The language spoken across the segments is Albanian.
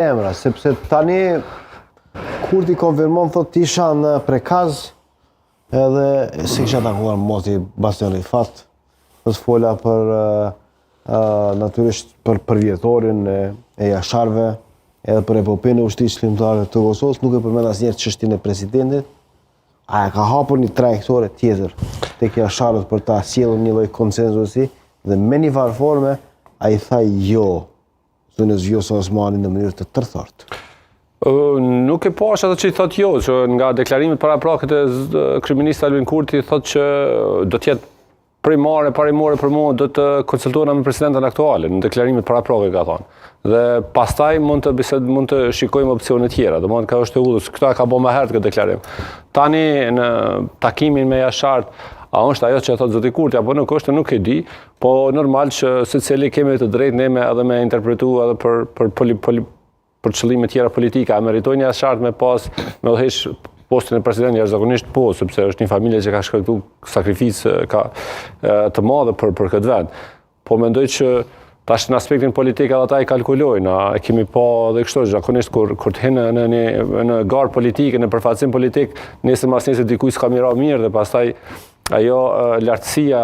emra, sepse tani Kurti konfirmon thot isha në Prekaz edhe se kisha takuar moti Bastion Rifat, të fola për natyrisht për vjetorin e jasharve edhe për epopejën e ushtrisë shkrimtare të Kosovës, nuk e përmend asnjëherë çështjen e presidentit. A ka hapur një trajektore tjetër tek jasharët për ta sjellur një lloj konsensusi dhe me një farë forme ai tha jo zonës Vjosa Osmani në mënyrë të tërthort. Nuk e pash atë që i thot jo, që nga deklarimet paraprakët e kryeministit Albin Kurti thot që do të jetë primare, parimore për mua do të konsultohena me presidentin aktuale, në deklarimet paraprakë ka thonë. Dhe pastaj mund të shikojmë opsione tjera, domethënë ka është e udhës, këta ka bërë më herët këtë deklarim. Tani në takimin me jashartë, a është ajo që thot zoti Kurti apo nuk është, nuk e di, po normal që secili kemi të drejtë ne edhe me interpretu edhe për qëllime tjera politike, a meritojnë jashartë me me udhëheq postin e presidentit jashtëzakonisht po, sepse është një familje që ka shkaktuar sakrificë të madhe për këtë vend. Po mendoj që tash në aspektin politik edhe ata i kalkulojnë, e kemi pa edhe kështu, zakonisht kur të hinë në garë politike, në përfaqësim politik, nesër mas nesër dikuj s'ka mira mirë dhe pastaj ajo lartësia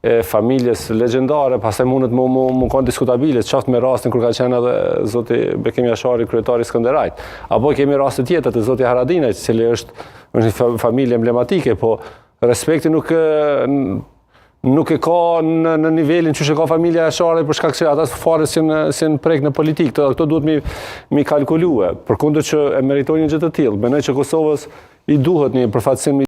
e familjes legjendare, pastaj mundet më kanë diskutabile, qaftë me rastin kur ka qenë edhe zoti Bekim Jashari, kryetari Skënderajt, apo kemi raste tjetër të zoti Haradinaj, i cili është një familje emblematike, po respekti nuk e ka në nivelin që ka familja Jashari për shkak se ata fare si në prek në politikë, këto duhet mi kalkulue, përkundër që e meritojnë një gjë të tillë. Mendoj që Kosovës i duhet një përfaqësim